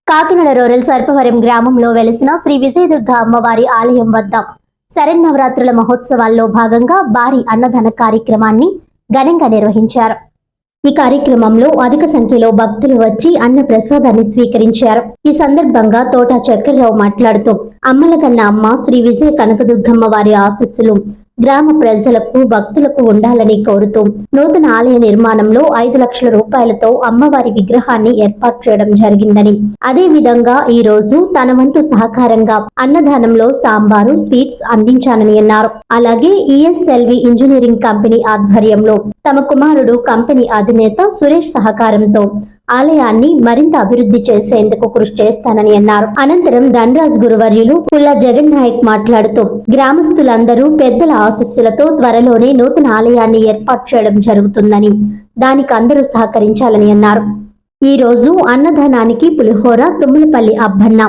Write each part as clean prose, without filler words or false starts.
Kakinada rural Sarpavaram గ్రామంలో వెలిసిన శ్రీ విజయదుర్గ అమ్మవారి ఆలయం వద్ద శరన్నవరాత్రుల మహోత్సవాల్లో భాగంగా భారీ అన్నదాన కార్యక్రమాన్ని ఘనంగా నిర్వహించారు. ఈ కార్యక్రమంలో అధిక సంఖ్యలో భక్తులు వచ్చి అన్న ప్రసాదాన్ని స్వీకరించారు. ఈ సందర్భంగా తోట చక్రరావు మాట్లాడుతూ అమ్మలకన్న అమ్మ శ్రీ విజయ కనకదుర్గమ్మ వారి ఆశీస్సులు గ్రామ ప్రజలకు భక్తులకు ఉండాలని కోరుతూ నూతన ఆలయ నిర్మాణంలో 5 లక్షల రూపాయలతో అమ్మవారి విగ్రహాన్ని ఏర్పాటు చేయడం జరిగిందని, అదే విధంగా ఈ రోజు తన వంతు సహకారంగా అన్నదానంలో సాంబారు స్వీట్స్ అందించానని అన్నారు. అలాగే ఈఎస్ఎల్వి ఇంజనీరింగ్ కంపెనీ ఆధ్వర్యంలో తమ కుమారుడు కంపెనీ అధినేత సురేష్ సహకారంతో ఆలయాన్ని మరింత అభివృద్ధి చేసేందుకు కృషి చేస్తానని అన్నారు. అనంతరం ధనరాజ్ గురువర్యులు పుల్ల జగన్ నాయక్ మాట్లాడుతూ గ్రామస్తులందరూ పెద్దల ఆశీస్సులతో త్వరలోనే నూతన ఆలయాన్ని ఏర్పాటు చేయడం జరుగుతుందని, దానికి అందరూ సహకరించాలని అన్నారు. ఈ రోజు అన్నదానానికి పులిహోర, తుమ్మలపల్లి అబ్బన్న,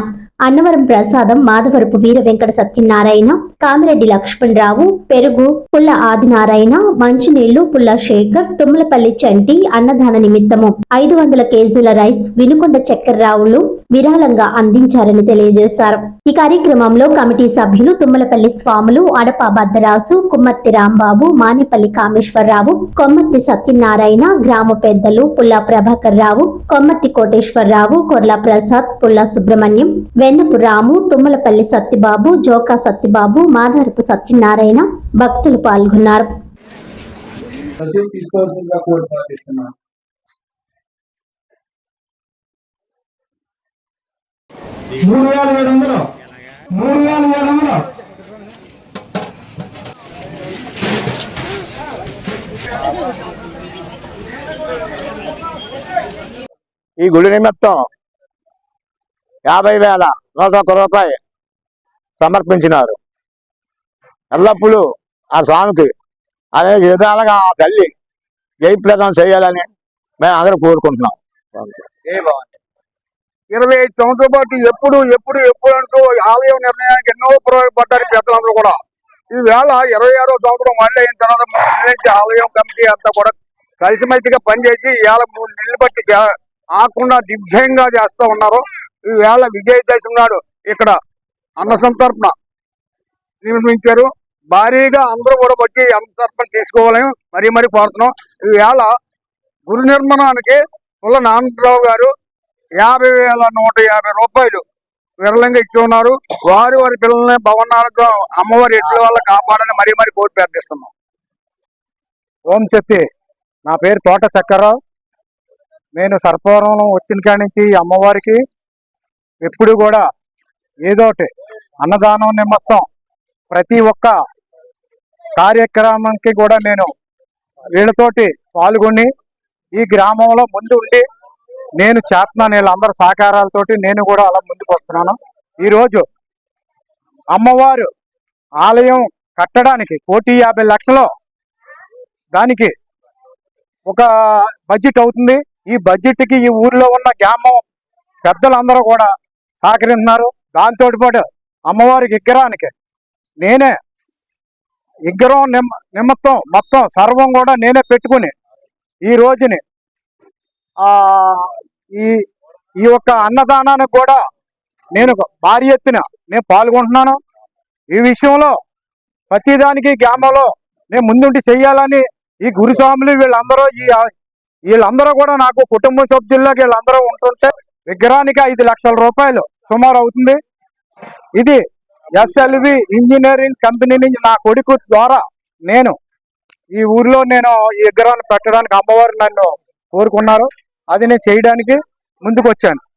అన్నవరం ప్రసాదం, మాధవరపు వీర వెంకట సత్యనారాయణ, కామిరెడ్డి లక్ష్మణరావు, పెరుగు పుల్ల ఆదినారాయణ, మంచినీళ్లు పుల్ల శేఖర్, తుమ్మలపల్లి చంటి అన్నదాన నిమిత్తము 500 కేజీల రైస్ వినుకొండ చక్కెరరావులు విరాళంగా అందించారని తెలియజేశారు. ఈ కార్యక్రమంలో కమిటీ సభ్యులు తుమ్మలపల్లి స్వాములు, అడప బద్దరాసు, కుమ్మర్తి రాంబాబు, మానేపల్లి కామేశ్వరరావు, కొమ్మర్తి సత్యనారాయణ, గ్రామ పెద్దలు పుల్ల ప్రభాకర్ రావు, కొమ్మర్తి కోటేశ్వరరావు, కొర్ల ప్రసాద్, పుల్ల సుబ్రహ్మణ్యం, వెన్నపు రాము, తుమ్మలపల్లి సత్యబాబు, జోకా సత్యబాబు, మాధారపు సత్యనారాయణ భక్తులు పాల్గొన్నారు. ఈ గుడి నిమిత్తం 50,101 రూపాయలు సమర్పించినారు. ఎల్లప్పుడూ ఆ స్వామికి అనేక విధాలుగా ఆ తల్లి జయప్రదం చేయాలని మేము అందరూ కోరుకుంటున్నాం. 25 సంవత్సరాల పాటు ఎప్పుడు ఎప్పుడు ఎప్పుడు అంటూ ఆలయం నిర్ణయానికి ఎన్నో పడ్డారు పెద్దలందరూ కూడా. ఈవేళ 26వ సంవత్సరం మళ్ళీ అయిన తర్వాత ఆలయం కమిటీ అంతా కూడా కలిసిమెలిసిగా పనిచేసి ఇవాళ 3 నెలలు బట్టి ఆకుండా దివ్యంగా చేస్తూ ఉన్నారు. ఈవేళ విజయదశమి నాడు ఇక్కడ అన్న సంతర్పణ నిర్మించారు. భారీగా అందరూ కూడా వచ్చి అన్న సంతర్పణ తీసుకోవాలని మరీ కోరుతున్నాం. ఈవేళ గురు నిర్మాణానికి పుల్ల నారాయణరావు గారు 50,150 రూపాయలు విరళంగా ఇచ్చి ఉన్నారు. వారి పిల్లల్ని భవనాలకు అమ్మవారి ఎట్ల వల్ల కాపాడని మరీ కోరి ప్రార్థిస్తున్నాం. ఓం శక్తి. నా పేరు తోట చక్రరావు. నేను సర్పవరం వచ్చిన కాడి నుంచి అమ్మవారికి ఎప్పుడు కూడా ఏదోటి అన్నదానం నిమిత్తం ప్రతి ఒక్క కార్యక్రమానికి కూడా నేను వీళ్ళతోటి పాల్గొని ఈ గ్రామంలో ముందు ఉండి నేను చేస్తున్నాను. వీళ్ళందరూ సహకారాలతోటి నేను కూడా అలా ముందుకు వస్తున్నాను. ఈరోజు అమ్మవారు ఆలయం కట్టడానికి 1,50 లక్షలు దానికి ఒక బడ్జెట్ అవుతుంది. ఈ బడ్జెట్కి ఈ ఊర్లో ఉన్న గ్రామం పెద్దలందరూ కూడా సహకరిస్తున్నారు. దాంతో పాటు అమ్మవారి విగ్రహానికి నేనే విగ్రహం నిమిత్తం మొత్తం సర్వం కూడా నేనే పెట్టుకుని ఈ రోజుని ఈ యొక్క అన్నదానానికి కూడా నేను భారీ ఎత్తున నేను పాల్గొంటున్నాను. ఈ విషయంలో ప్రతిదానికి గ్రామంలో నేను ముందుండి చెయ్యాలని ఈ గురుస్వాములు వీళ్ళందరూ కూడా నాకు కుటుంబ సభ్యుల్లోకి వీళ్ళందరూ ఉంటుంటే విగ్రహానికి 5 లక్షల రూపాయలు సుమారు అవుతుంది. ఇది ఎస్ఎల్వి ఇంజనీరింగ్ కంపెనీ నుంచి నా కొడుకు ద్వారా నేను ఈ ఊర్లో నేను ఈ విగ్రహాన్ని పెట్టడానికి అమ్మవారు నన్ను కోరుకున్నారు. అది నేను చేయడానికి ముందుకు వచ్చాను.